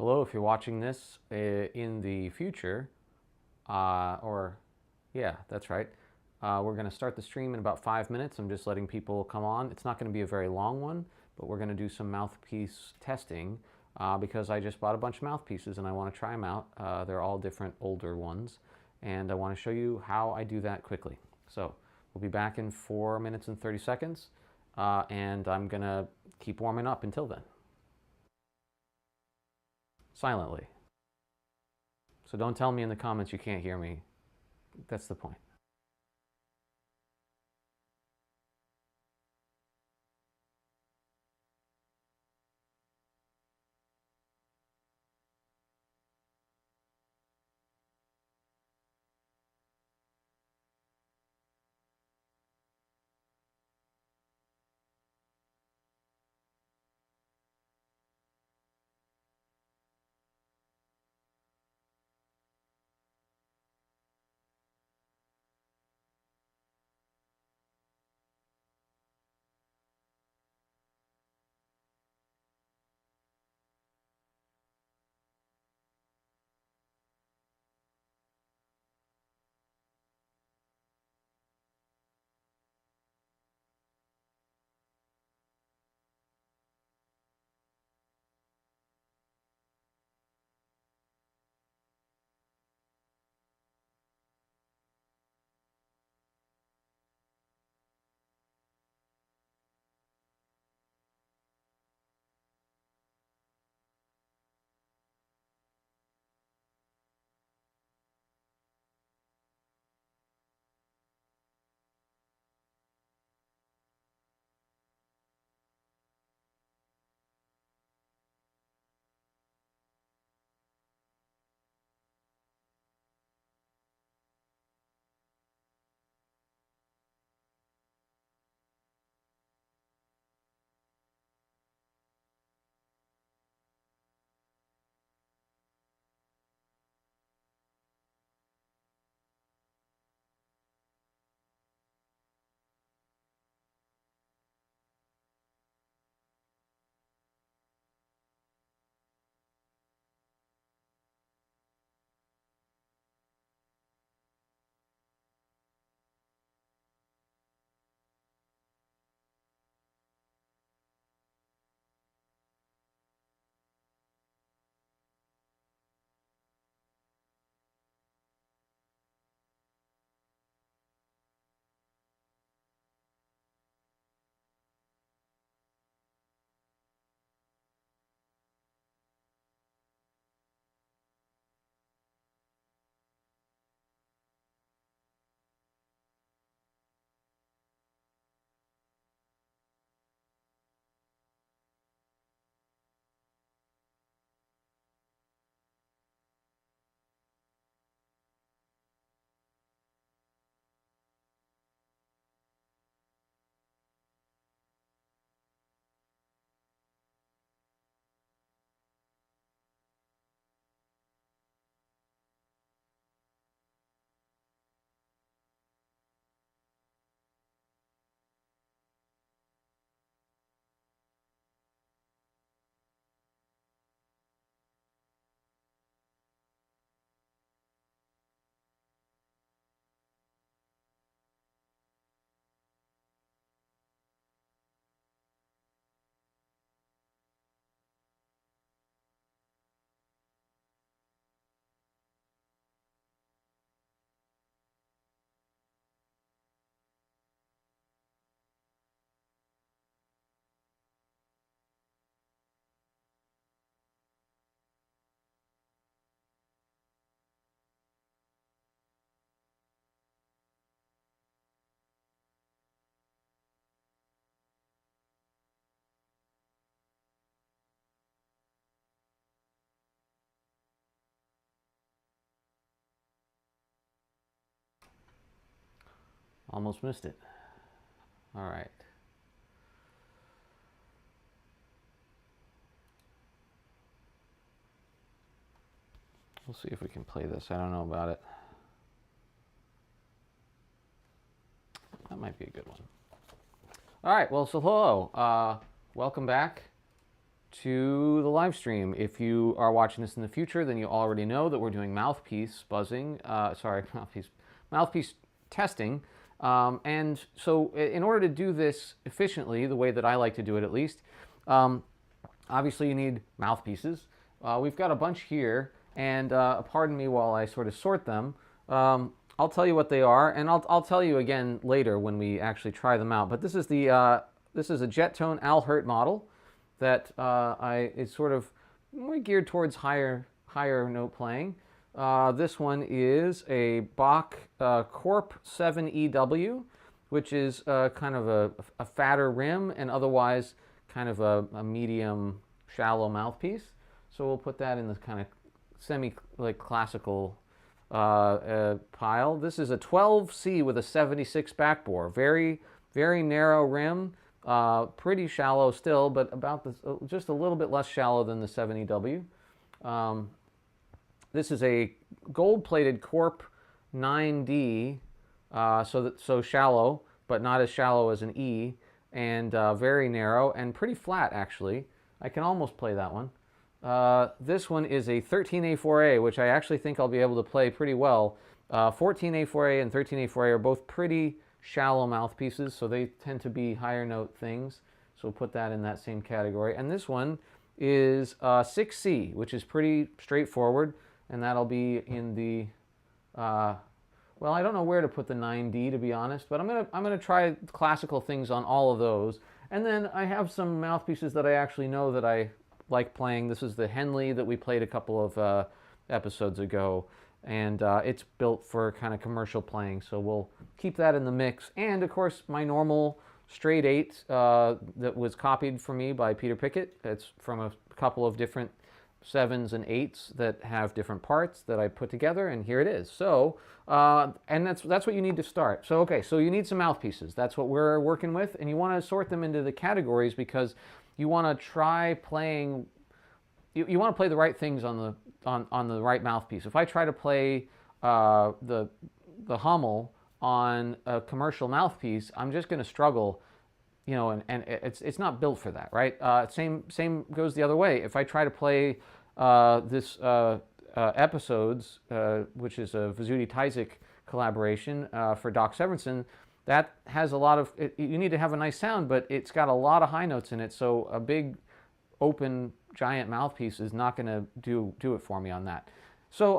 Hello, if you're watching this in the future, yeah, that's right. We're going to start the stream in about 5 minutes. I'm just letting people come on. It's not going to be a very long one, but we're going to do some mouthpiece testing because I just bought a bunch of mouthpieces and I want to try them out. They're all different older ones, and I want to show you how I do that quickly. So we'll be back in 4 minutes and 30 seconds, and I'm going to keep warming up until then. Silently. So don't tell me in the comments you can't hear me. That's the point. Almost missed it. All right. We'll see if we can play this. I don't know about it. That might be a good one. All right. Well, so hello. Welcome back. to the live stream. If you are watching this in the future, then you already know that we're doing mouthpiece buzzing, mouthpiece testing. And so in order to do this efficiently, the way that I like to do it at least, obviously you need mouthpieces. We've got a bunch here, and pardon me while I sort of sort them. I'll tell you what they are, and I'll tell you again later when we actually try them out. But this is a jet tone Al Hirt model that is sort of more geared towards higher note playing. This one is a Bach Corp 7EW, which is kind of a fatter rim and otherwise kind of a medium shallow mouthpiece. So we'll put that in this kind of semi classical pile. This is a 12C with a 76 backbore. Very, very narrow rim. Pretty shallow still, but about just a little bit less shallow than the 7EW. This is a gold-plated Corp 9D, so shallow, but not as shallow as an E, and very narrow and pretty flat actually. I can almost play that one. This one is a 13A4A, which I actually think I'll be able to play pretty well. 14A4A and 13A4A are both pretty shallow mouthpieces, so they tend to be higher note things. So we'll put that in that same category. And this one is 6C, which is pretty straightforward, and that'll be in the, well, I don't know where to put the 9D to be honest, but I'm gonna try classical things on all of those. And then I have some mouthpieces that I actually know that I like playing. This is the Henley that we played a couple of episodes ago, and it's built for kind of commercial playing, so we'll keep that in the mix. And of course my normal straight 8 that was copied for me by Peter Pickett. It's from a couple of different 7s and 8s that have different parts that I put together, and here it is. So and that's what you need to start. So okay, so you need some mouthpieces. That's what we're working with, and you want to sort them into the categories because you want to try playing. You want to play the right things on the right mouthpiece. If I try to play the Hummel on a commercial mouthpiece, I'm just going to struggle, you know, and it's not built for that, right? Same goes the other way. If I try to play this Episodes, which is a Vizzuti-Tyzik collaboration for Doc Severinsen, that has a lot of, you need to have a nice sound, but it's got a lot of high notes in it, so a big open giant mouthpiece is not going to do it for me on that. So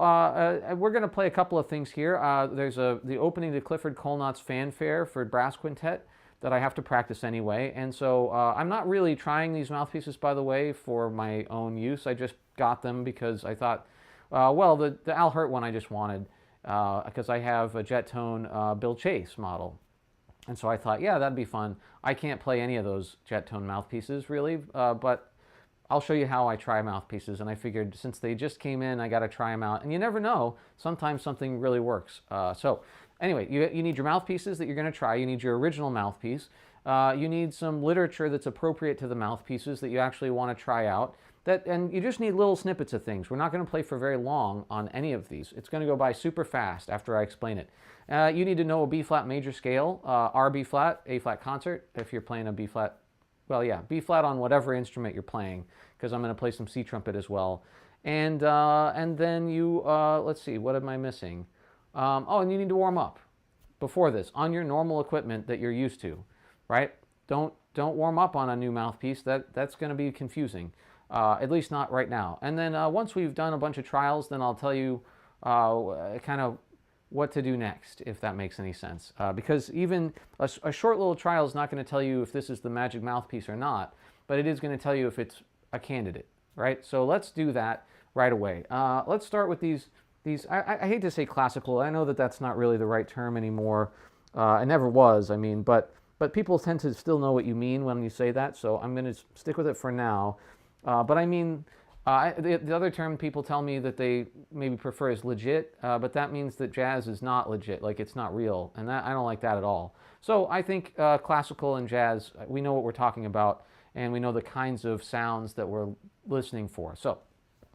we're going to play a couple of things here. There's the opening to Clifford Colnott's Fanfare for brass quintet that I have to practice anyway, and so I'm not really trying these mouthpieces, by the way, for my own use. I just got them because I thought, well, the Al Hirt one I just wanted because I have a jet tone Bill Chase model. And so I thought, yeah, that'd be fun. I can't play any of those jet tone mouthpieces really, but I'll show you how I try mouthpieces. And I figured since they just came in, I got to try them out. And you never know, sometimes something really works. So anyway, you need your mouthpieces that you're going to try. You need your original mouthpiece. You need some literature that's appropriate to the mouthpieces that you actually want to try out. And you just need little snippets of things. We're not going to play for very long on any of these. It's going to go by super fast after I explain it. You need to know a B-flat major scale, R B-flat, A-flat concert, if you're playing a B-flat, well, yeah, B-flat on whatever instrument you're playing, because I'm going to play some C trumpet as well. And then you, let's see, what am I missing? Oh, and you need to warm up before this on your normal equipment that you're used to, right? Don't warm up on a new mouthpiece. That's going to be confusing. At least not right now. And then once we've done a bunch of trials, then I'll tell you kind of what to do next, if that makes any sense. Because even a short little trial is not going to tell you if this is the magic mouthpiece or not, but it is going to tell you if it's a candidate, right? So let's do that right away. Let's start with these I hate to say classical. I know that that's not really the right term anymore. It never was, I mean, but people tend to still know what you mean when you say that, so I'm going to stick with it for now. But I mean, the other term people tell me that they maybe prefer is legit, but that means that jazz is not legit, like it's not real, and I don't like that at all. So I think classical and jazz, we know what we're talking about, and we know the kinds of sounds that we're listening for. So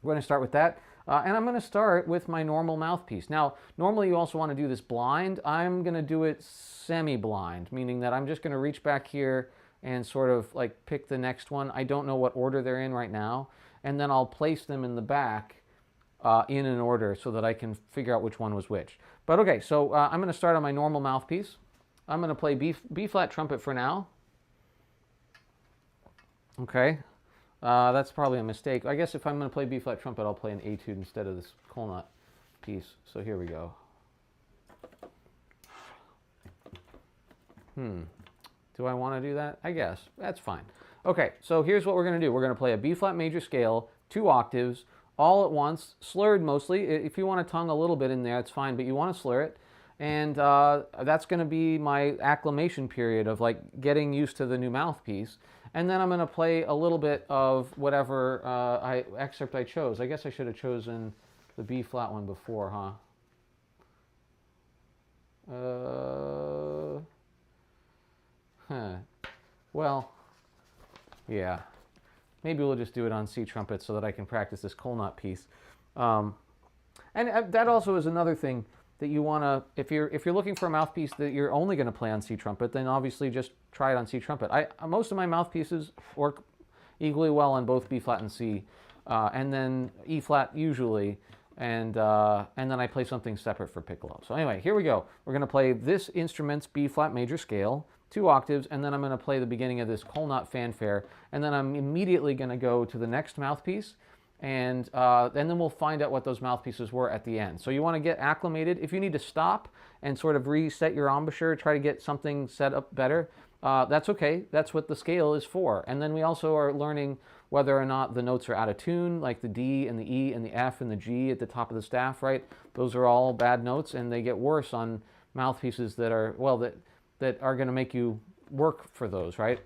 we're going to start with that, and I'm going to start with my normal mouthpiece. Now, normally you also want to do this blind. I'm going to do it semi-blind, meaning that I'm just going to reach back here and sort of like pick the next one. I don't know what order they're in right now. And then I'll place them in the back in an order so that I can figure out which one was which. But okay, so I'm going to start on my normal mouthpiece. I'm going to play B flat trumpet for now. Okay, that's probably a mistake. I guess if I'm going to play B flat trumpet, I'll play an etude instead of this Kolnot piece. So here we go. Do I want to do that? I guess. That's fine. Okay, so here's what we're going to do. We're going to play a B flat major scale, 2 octaves, all at once, slurred mostly. If you want to tongue a little bit in there, it's fine, but you want to slur it. And that's going to be my acclimation period of like getting used to the new mouthpiece. And then I'm going to play a little bit of whatever excerpt I chose. I guess I should have chosen the B flat one before, huh? Well, yeah. Maybe we'll just do it on C trumpet so that I can practice this Kolnot piece. And that also is another thing that you want to, if you're looking for a mouthpiece that you're only going to play on C trumpet, then obviously just try it on C trumpet. Most of my mouthpieces work equally well on both B flat and C, and then E flat usually, and then I play something separate for piccolo. So anyway, here we go. We're going to play this instrument's B flat major scale, 2 octaves, and then I'm going to play the beginning of this Kolnot fanfare, and then I'm immediately going to go to the next mouthpiece, and then we'll find out what those mouthpieces were at the end. So you want to get acclimated. If you need to stop and sort of reset your embouchure, try to get something set up better, that's okay. That's what the scale is for. And then we also are learning whether or not the notes are out of tune, like the D and the E and the F and the G at the top of the staff, right? Those are all bad notes, and they get worse on mouthpieces that are, well, that are going to make you work for those, right?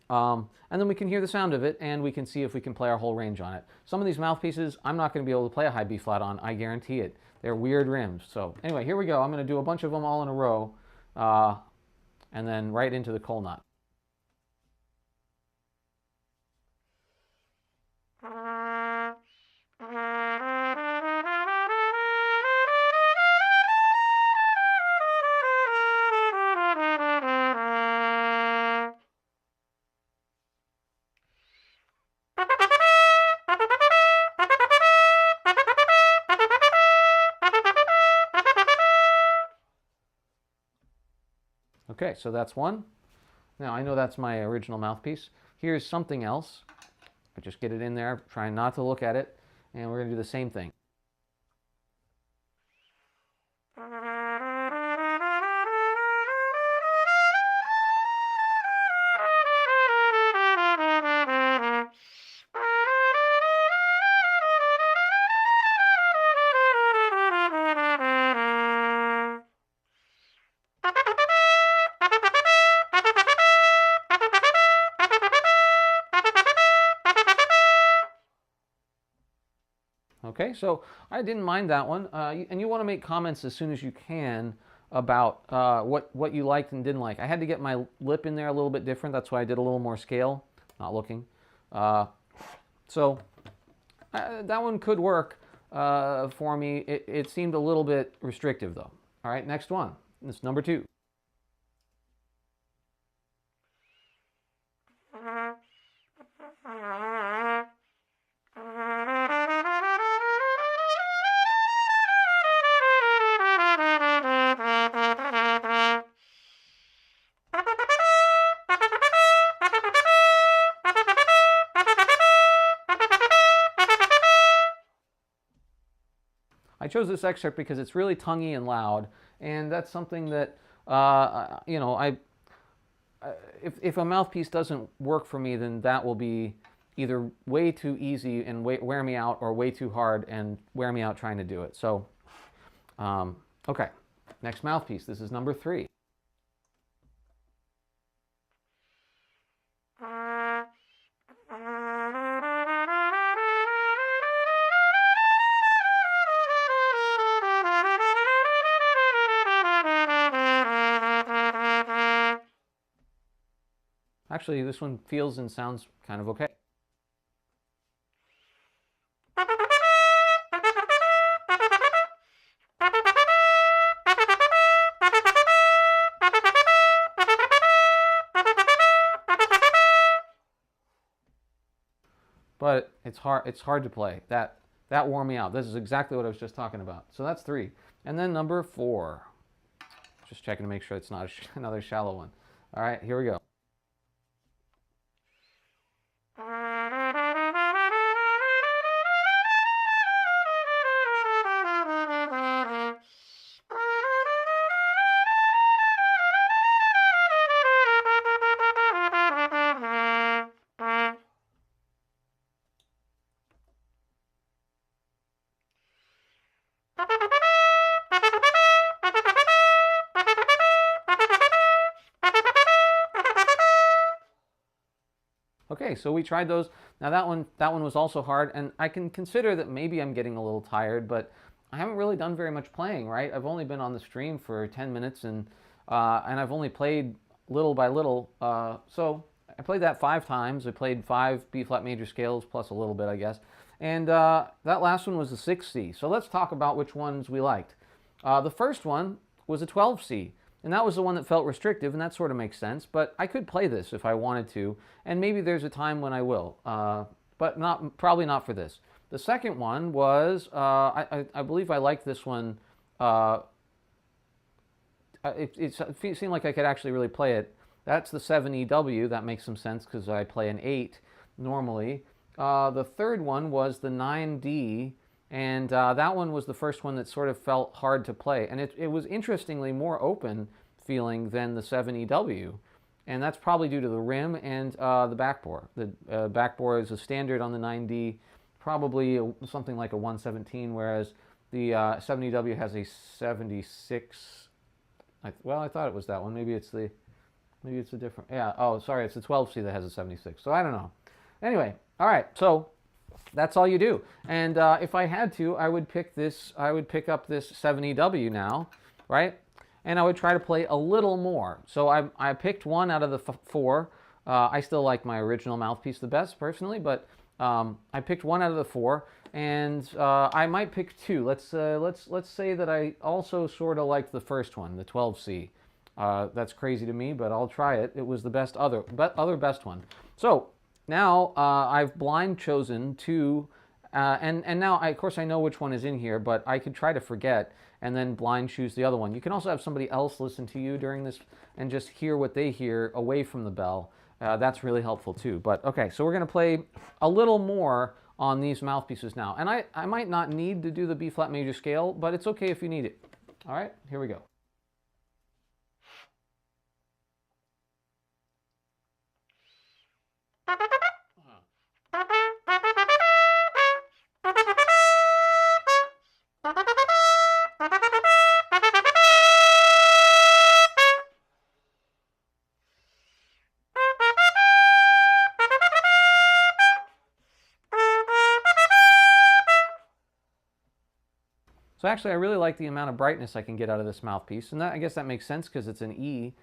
And then we can hear the sound of it, and we can see if we can play our whole range on it. Some of these mouthpieces, I'm not going to be able to play a high B flat on, I guarantee it. They're weird rims. So anyway, here we go. I'm going to do a bunch of them all in a row, and then right into the Kolnot. Okay, so that's one. Now, I know that's my original mouthpiece. Here's something else. I just get it in there, trying not to look at it, and we're going to do the same thing. Okay, so I didn't mind that one, and you want to make comments as soon as you can about what you liked and didn't like. I had to get my lip in there a little bit different. That's why I did a little more scale. Not looking. So that one could work for me. It seemed a little bit restrictive, though. All right, next one. This is number 2. I chose this excerpt because it's really tonguey and loud, and that's something that, you know, if a mouthpiece doesn't work for me, then that will be either way too easy and wear me out, or way too hard and wear me out trying to do it. So, okay, next mouthpiece. This is number 3. Actually, this one feels and sounds kind of okay. It's hard to play. That wore me out. This is exactly what I was just talking about. So that's 3. And then number 4. Just checking to make sure it's not another shallow one. All right, here we go. Okay, so we tried those. Now that one was also hard, and I can consider that maybe I'm getting a little tired, but I haven't really done very much playing, right? I've only been on the stream for 10 minutes, and I've only played little by little. So I played that 5 times. I played 5 B flat major scales plus a little bit, I guess. And that last one was a 6C. So let's talk about which ones we liked. The first one was a 12C. And that was the one that felt restrictive, and that sort of makes sense. But I could play this if I wanted to, and maybe there's a time when I will, but probably not for this. The second one was, I believe I liked this one. It seemed like I could actually really play it. That's the 7EW. That makes some sense because I play an 8 normally. The third one was the 9D. And that one was the first one that sort of felt hard to play. And it was interestingly more open feeling than the 7EW. And that's probably due to the rim and the backbore. The backbore is a standard on the 9D, probably something like a 117, whereas the 7EW has a 76. Well, I thought it was that one. Maybe it's a different. Yeah. Oh, sorry. It's the 12C that has a 76. So I don't know. Anyway. All right. So that's all you do. And if I had to, I would pick up this 7EW now, right? And I would try to play a little more. So I picked one out of the 4. I still like my original mouthpiece the best, personally, but I picked one out of the 4, and I might pick 2. Let's say that I also sort of liked the first one, the 12C. That's crazy to me, but I'll try it. It was the other best one. So now I've blind chosen 2, and now of course I know which one is in here, but I could try to forget and then blind choose the other one. You can also have somebody else listen to you during this and just hear what they hear away from the bell. That's really helpful too. But okay, so we're going to play a little more on these mouthpieces now. And I might not need to do the B flat major scale, but it's okay if you need it. All right, here we go. So actually, I really like the amount of brightness I can get out of this mouthpiece, and I guess that makes sense because it's an E.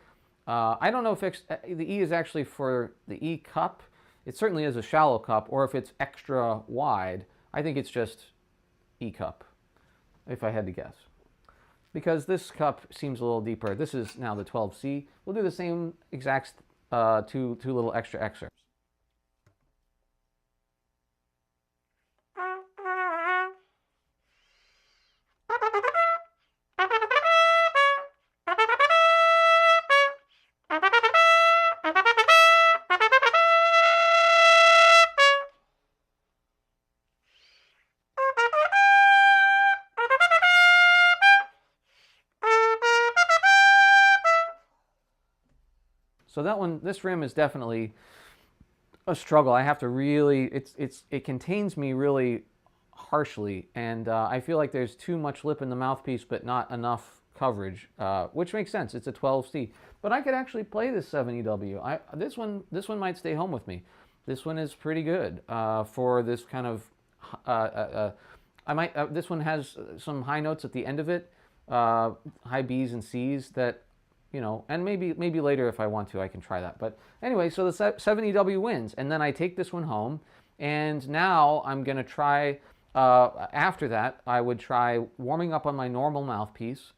I don't know if the E is actually for the E cup. It certainly is a shallow cup, or if it's extra wide. I think it's just E cup, if I had to guess. Because this cup seems a little deeper. This is now the 12C. We'll do the same exact two little extra excerpts. So that one, this rim is definitely a struggle. I have to really, it contains me really harshly, and I feel like there's too much lip in the mouthpiece, but not enough coverage, which makes sense. It's a 12C, but I could actually play this 7EW. This one might stay home with me. This one is pretty good for this kind of. This one has some high notes at the end of it, high B's and C's that. You know, and maybe later if I want to, I can try that. But anyway, so the 7EW wins. And then I take this one home. And now I'm going to try, after that, I would try warming up on my normal mouthpiece.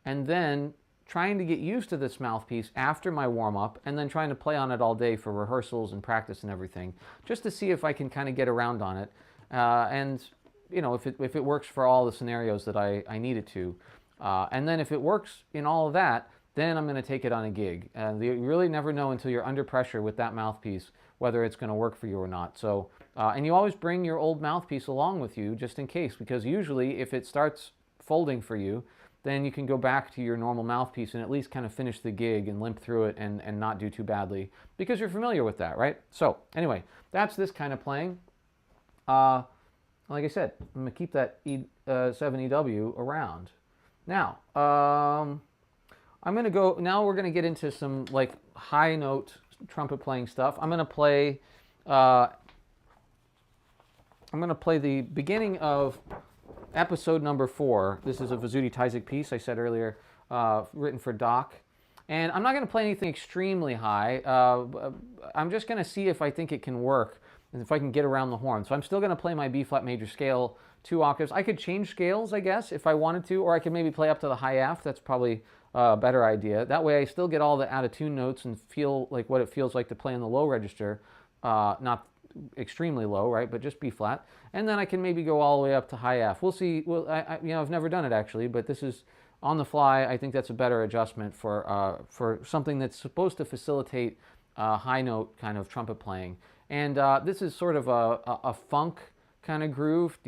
And then trying to get used to this mouthpiece after my warm-up and then trying to play on it all day for rehearsals and practice and everything, just to see if I can kind of get around on it. And, you know, if it works for all the scenarios that I need it to. And then if it works in all of that, then I'm going to take it on a gig. You really never know until you're under pressure with that mouthpiece whether it's going to work for you or not. So, and you always bring your old mouthpiece along with you just in case, because usually if it starts folding for you, then you can go back to your normal mouthpiece and at least kind of finish the gig and limp through it and not do too badly because you're familiar with that, right? So anyway, that's this kind of playing. Like I said, I'm going to keep that 7EW around. Now, I'm going to go, now we're going to get into some like high note trumpet playing stuff. I'm going to play the beginning of episode number 4. This is a Vasuti Taizik piece I said earlier, written for Doc. And I'm not going to play anything extremely high. I'm just going to see if I think it can work and if I can get around the horn. So I'm still going to play my B flat major scale 2 octaves. I could change scales, I guess, if I wanted to, or I could maybe play up to the high F. That's probably a better idea. That way I still get all the out of tune notes and feel like what it feels like to play in the low register, not extremely low, right, but just B flat. And then I can maybe go all the way up to high F. We'll see. Well, I've never done it actually, but this is on the fly. I think that's a better adjustment for something that's supposed to facilitate high note kind of trumpet playing. And this is sort of a funk kind of groove.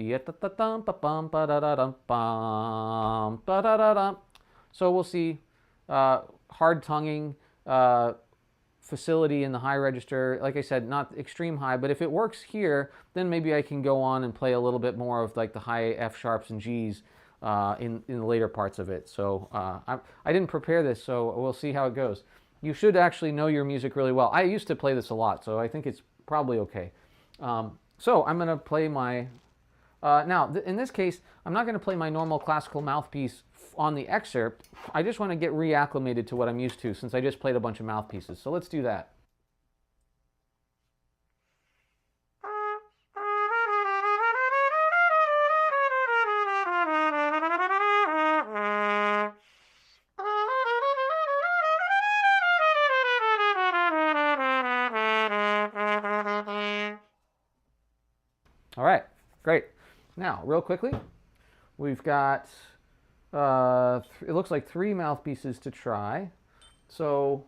So we'll see hard tonguing, facility in the high register. Like I said, not extreme high, but if it works here, then maybe I can go on and play a little bit more of like the high F sharps and Gs in the later parts of it. So I didn't prepare this, so we'll see how it goes. You should actually know your music really well. I used to play this a lot, so I think it's probably okay. So I'm going to play my... now, in this case, I'm not going to play my normal classical mouthpiece on the excerpt. I just want to get reacclimated to what I'm used to since I just played a bunch of mouthpieces. So let's do that. All right, great. Now, real quickly, we've got, it looks like 3 mouthpieces to try. So,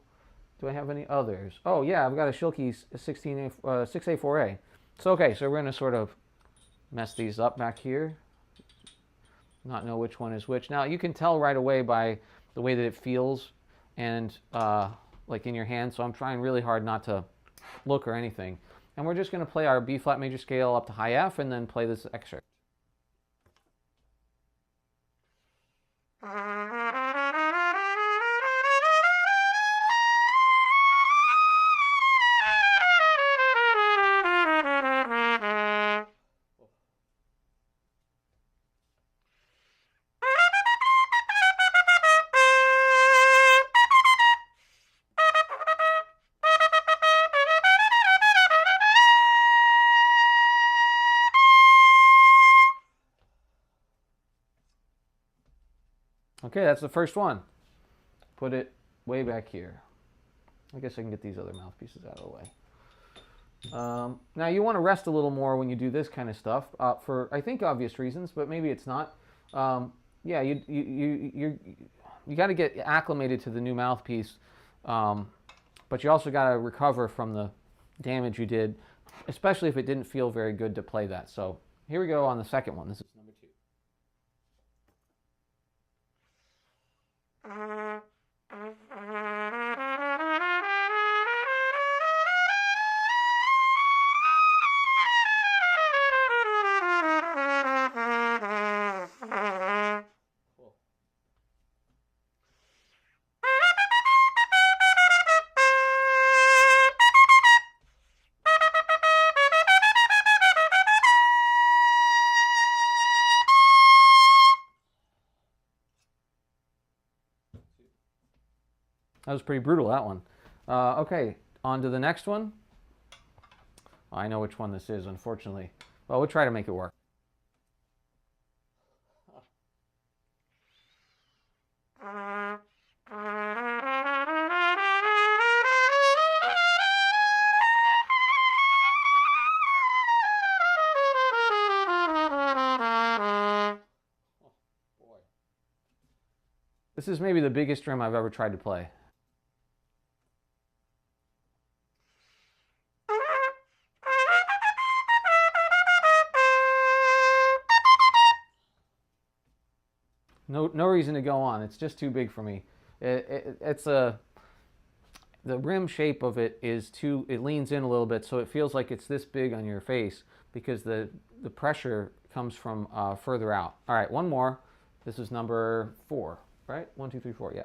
do I have any others? Oh, yeah, I've got a Schilke 6A4A. So, okay, so we're going to sort of mess these up back here. Not know which one is which. Now, you can tell right away by the way that it feels and, like in your hand. So, I'm trying really hard not to look or anything. And we're just going to play our B flat major scale up to high F and then play this excerpt. Okay, that's the first one. Put it way back here. I guess I can get these other mouthpieces out of the way. Now you want to rest a little more when you do this kind of stuff for I think obvious reasons, but maybe it's not. Yeah, you got to get acclimated to the new mouthpiece, but you also got to recover from the damage you did, especially if it didn't feel very good to play that. So here we go on the second one. This is number 2. That was pretty brutal, that one. Okay, on to the next one. I know which one this is, unfortunately. Well, we'll try to make it work. This is maybe the biggest rim I've ever tried to play. No reason to go on. It's just too big for me. It's a the rim shape of it is too. It leans in a little bit, so it feels like it's this big on your face because the pressure comes from further out. All right, one more. This is number 4, right? 1, 2, 3, 4. Yeah.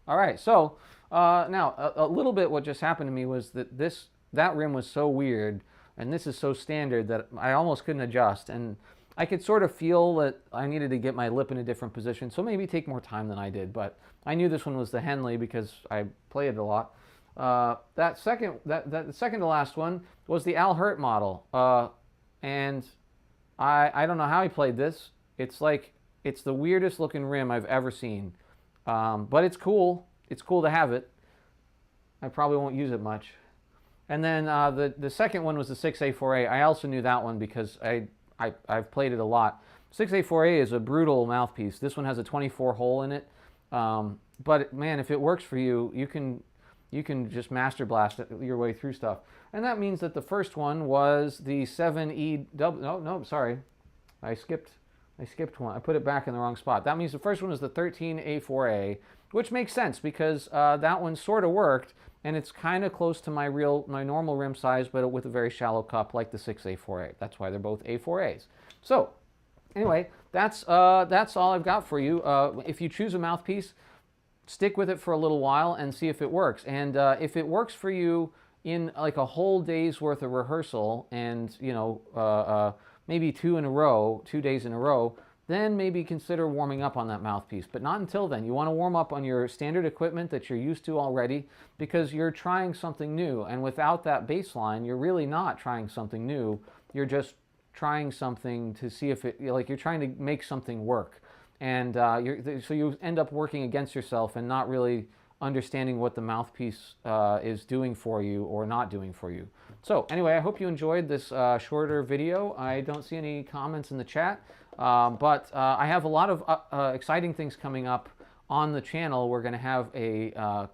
All right, so now a little bit what just happened to me was that that rim was so weird, and this is so standard that I almost couldn't adjust, and I could sort of feel that I needed to get my lip in a different position, so maybe take more time than I did, but I knew this one was the Henley because I play it a lot. The second to last one was the Al Hirt model, and I don't know how he played this. It's like it's the weirdest looking rim I've ever seen. But it's cool. It's cool to have it. I probably won't use it much. And then the second one was the 6A4A. I also knew that one because I've played it a lot. 6A4A is a brutal mouthpiece. This one has a 24 hole in it. But man, if it works for you, you can just master blast your way through stuff. And that means that the first one was the 7E. No, sorry, I skipped one. I put it back in the wrong spot. That means the first one is the 13A4A, which makes sense because that one sort of worked, and it's kind of close to my normal rim size, but with a very shallow cup like the 6A4A. That's why they're both A4As. So anyway, that's all I've got for you. If you choose a mouthpiece, stick with it for a little while and see if it works. And if it works for you in like a whole day's worth of rehearsal, and maybe 2 days in a row, then maybe consider warming up on that mouthpiece. But not until then. You want to warm up on your standard equipment that you're used to already because you're trying something new. And without that baseline, you're really not trying something new. You're just trying something to see if it, like you're trying to make something work. And so you end up working against yourself and not really understanding what the mouthpiece is doing for you or not doing for you. So anyway, I hope you enjoyed this shorter video. I don't see any comments in the chat, but I have a lot of exciting things coming up on the channel. We're going to have a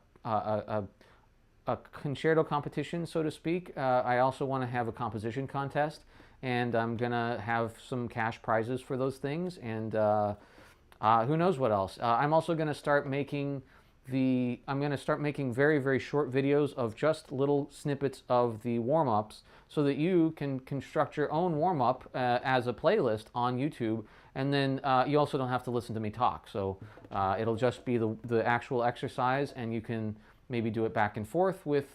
concerto competition, so to speak. I also want to have a composition contest, and I'm going to have some cash prizes for those things, and who knows what else. I'm also going to start making very, very short videos of just little snippets of the warm-ups so that you can construct your own warm-up as a playlist on YouTube, and then you also don't have to listen to me talk. So it'll just be the actual exercise, and you can maybe do it back and forth with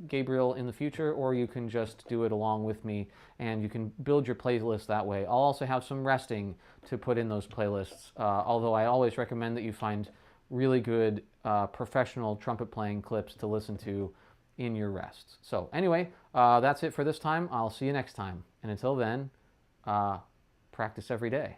Gabriel in the future, or you can just do it along with me, and you can build your playlist that way. I'll also have some resting to put in those playlists, although I always recommend that you find really good professional trumpet playing clips to listen to in your rests. So anyway, that's it for this time. I'll see you next time. And until then, practice every day.